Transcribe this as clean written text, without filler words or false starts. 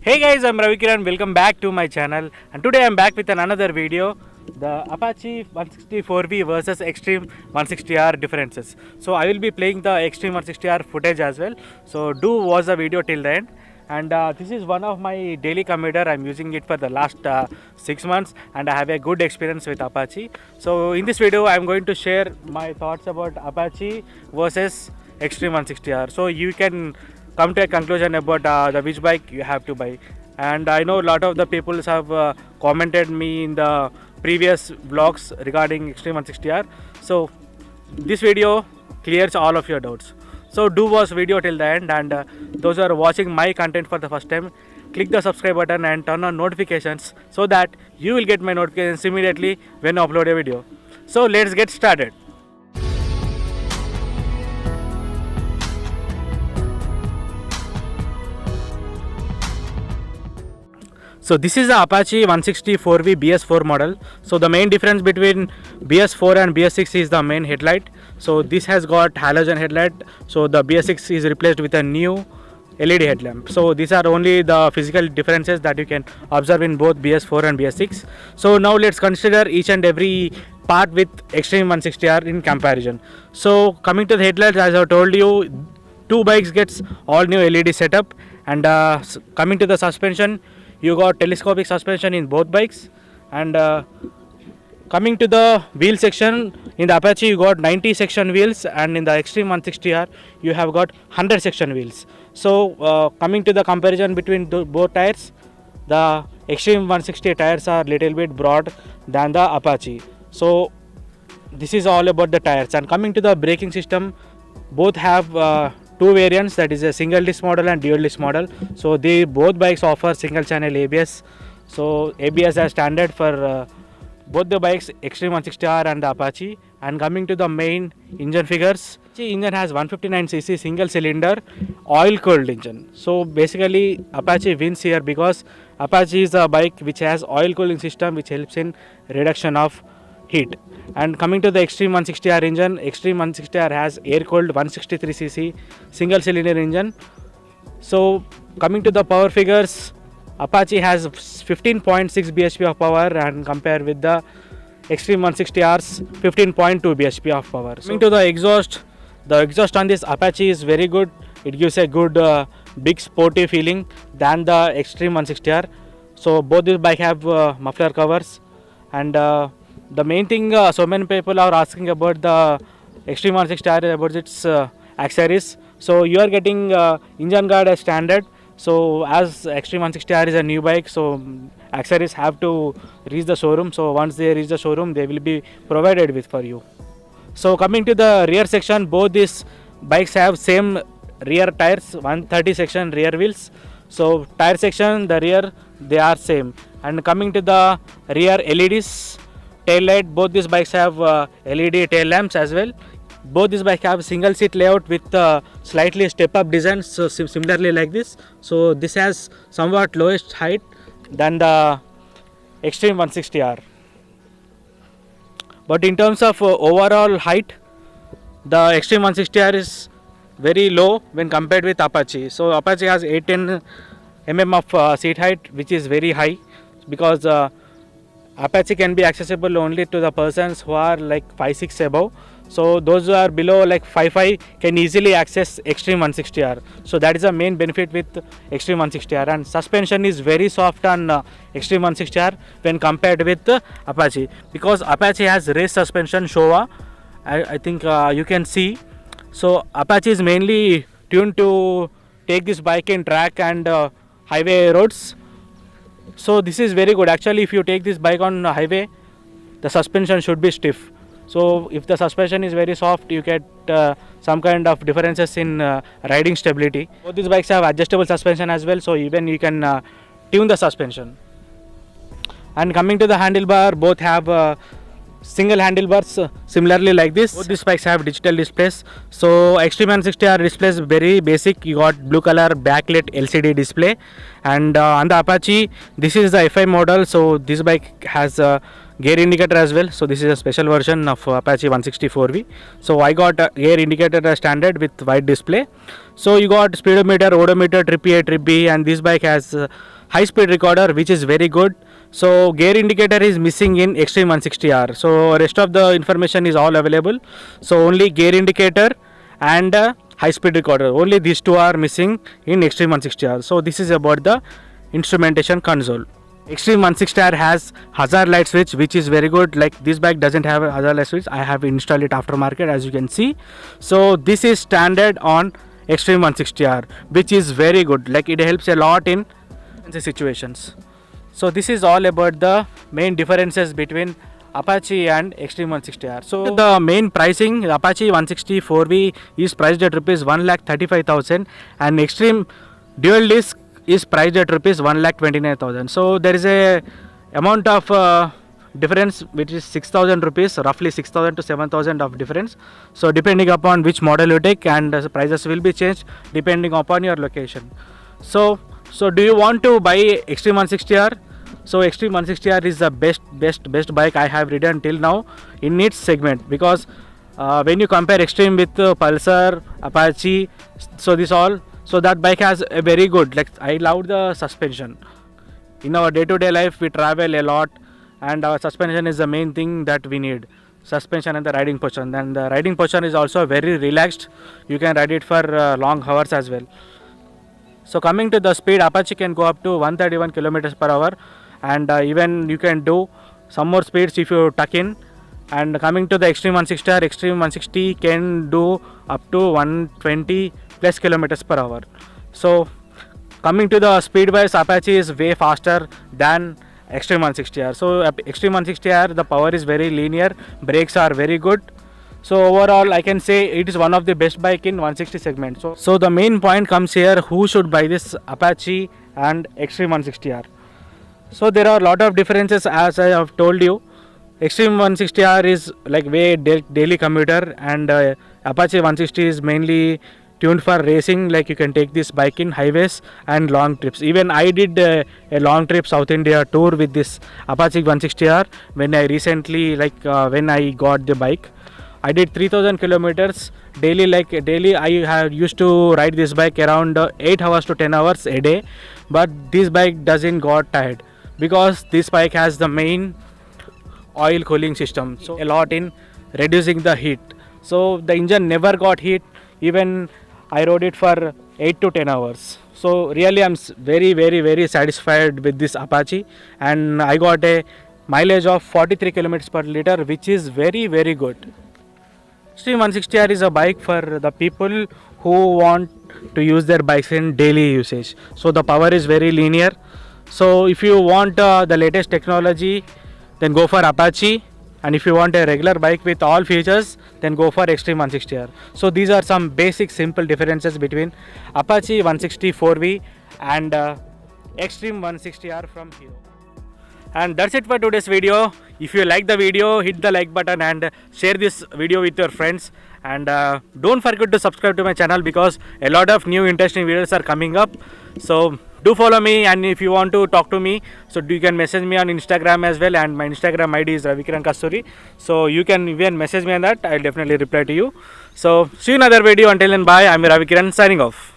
Hey guys, I'm Ravi Kiran. Welcome back to my channel. And today I'm back with another video. The Apache 164V versus Extreme 160R differences. So I will be playing the Extreme 160R footage as well. So do watch the video till the end. And this is one of my daily commuter. I'm using it for the last 6 months and I have a good experience with Apache. So in this video I'm going to share my thoughts about Apache versus Extreme 160R. So you can come to a conclusion about the which bike you have to buy. And I know a lot of the people have commented me in the previous vlogs regarding Extreme 160R. So this video clears all of your doubts. So do watch video till the end, and those who are watching my content for the first time, click the subscribe button and turn on notifications so that you will get my notifications immediately when I upload a video. So let's get started. So this is the Apache 164V BS4 model. So the main difference between BS4 and BS6 is the main headlight. So this has got halogen headlight. So the BS6 is replaced with a new LED headlamp. So these are only the physical differences that you can observe in both BS4 and BS6. So now let's consider each and every part with Extreme 160R in comparison. So coming to the headlights, as I told you, two bikes gets all new LED setup, and coming to the suspension, you got telescopic suspension in both bikes. And coming to the wheel section, in the Apache you got 90 section wheels, and in the Extreme 160R you have got 100 section wheels. So coming to the comparison between both tires, the Extreme 160 tires are little bit broad than the Apache. So this is all about the tires. And coming to the braking system, both have two variants, that is a single disc model and dual disc model. So they both bikes offer single channel ABS. So ABS as standard for both the bikes, Extreme 160R and the Apache. And coming to the main engine figures, the engine has 159cc single cylinder oil cooled engine. So basically Apache wins here because Apache is a bike which has oil cooling system which helps in reduction of heat. And coming to the Extreme 160R engine, Extreme 160R has air cooled 163cc single cylinder engine. So coming to the power figures, Apache has 15.6 bhp of power and compared with the Extreme 160R's 15.2 bhp of power. Coming to the exhaust on this Apache is very good. It gives a good big sporty feeling than the Extreme 160R. So both these bike have muffler covers. And the main thing so many people are asking about the Extreme 160R about its accessories. So you are getting engine guard as standard. So as Extreme 160R is a new bike, so accessories have to reach the showroom. So once they reach the showroom, they will be provided with for you. So coming to the rear section, both these bikes have same rear tires, 130 section rear wheels. So tire section, the rear, they are same. And coming to the rear LEDs, tail light, both these bikes have LED tail lamps as well. Both these bikes have single seat layout with slightly step up design, so similarly like this. So this has somewhat lowest height than the Extreme 160R. But in terms of overall height, the Extreme 160R is very low when compared with Apache. So Apache has 810 mm of seat height, which is very high because Apache can be accessible only to the persons who are like 5'6" above. So those who are below like 5'5" can easily access Extreme 160R. So that is the main benefit with Extreme 160R. And suspension is very soft on Extreme 160R when compared with Apache, because Apache has race suspension Showa. I think you can see. So Apache is mainly tuned to take this bike in track and highway roads. So this is very good. Actually, if you take this bike on highway, the suspension should be stiff. So if the suspension is very soft, you get some kind of differences in riding stability. Both these bikes have adjustable suspension as well, so even you can tune the suspension. And coming to the handlebar, both have single handlebars similarly like this. Both these bikes have digital displays. So Extreme 160R displays very basic. You got blue color backlit LCD display. And on the Apache, this is the FI model. So this bike has gear indicator as well. So this is a special version of Apache 164V. So I got a gear indicator standard with wide display. So you got speedometer, odometer, trip A, trip B, and this bike has high speed recorder, which is very good. So gear indicator is missing in Xtreme 160R. So rest of the information is all available. So only gear indicator and high speed recorder, only these two are missing in Xtreme 160R. So this is about the instrumentation console. Xtreme 160R has hazard light switch, which is very good. Like this bike doesn't have a hazard light switch. I have installed it aftermarket, as you can see. So this is standard on Xtreme 160R, which is very good. Like it helps a lot in situations. So this is all about the main differences between Apache and Xtreme 160R. So the main pricing, Apache 164V is priced at rupees 1,35,000 and Xtreme Dual Disc is priced at rupees 1,29,000. So there is a amount of difference which is 6,000 rupees, roughly 6,000 to 7,000 of difference. So depending upon which model you take, and the prices will be changed depending upon your location. So do you want to buy Xtreme 160R? So Xtreme 160R is the best bike I have ridden till now in its segment, because when you compare Xtreme with Pulsar, Apache, so that bike has a very good, like I love the suspension. In our day-to-day life we travel a lot and our suspension is the main thing that we need. Suspension and the riding posture, and the riding posture is also very relaxed. You can ride it for long hours as well. So coming to the speed, Apache can go up to 131 kilometers per hour, and even you can do some more speeds if you tuck in. And coming to the Xtreme 160R, Xtreme 160 can do up to 120 plus kilometers per hour. So coming to the speed wise, Apache is way faster than Xtreme 160R. So Xtreme 160R, the power is very linear, brakes are very good. So overall I can say it is one of the best bike in 160 segment. So the main point comes here, who should buy this Apache and Xtreme 160R. So there are a lot of differences, as I have told you. Xtreme 160R is like way daily commuter, and Apache 160 is mainly tuned for racing. Like you can take this bike in highways and long trips. Even I did a long trip South India tour with this Apache 160R when I recently, when I got the bike. I did 3,000 kilometers daily. Daily I have used to ride this bike around 8 hours to 10 hours a day, but this bike doesn't got tired because this bike has the main oil cooling system, so a lot in reducing the heat. So the engine never got heat, even I rode it for 8 to 10 hours. So really I'm very satisfied with this Apache, and I got a mileage of 43 kilometers per liter, which is very good. Xtreme 160R is a bike for the people who want to use their bikes in daily usage. So the power is very linear. So if you want the latest technology, then go for Apache, and if you want a regular bike with all features, then go for Xtreme 160R. So these are some basic simple differences between Apache 164V and Xtreme 160R from Hero. And that's it for today's video. If you like the video, hit the like button and share this video with your friends, and don't forget to subscribe to my channel, because a lot of new interesting videos are coming up. So do follow me, and if you want to talk to me, so you can message me on Instagram as well, and my Instagram ID is Ravikiran Kasturi. So you can even message me on that. I'll definitely reply to you. So see you in another video. Until then, bye. I'm Ravikiran signing off.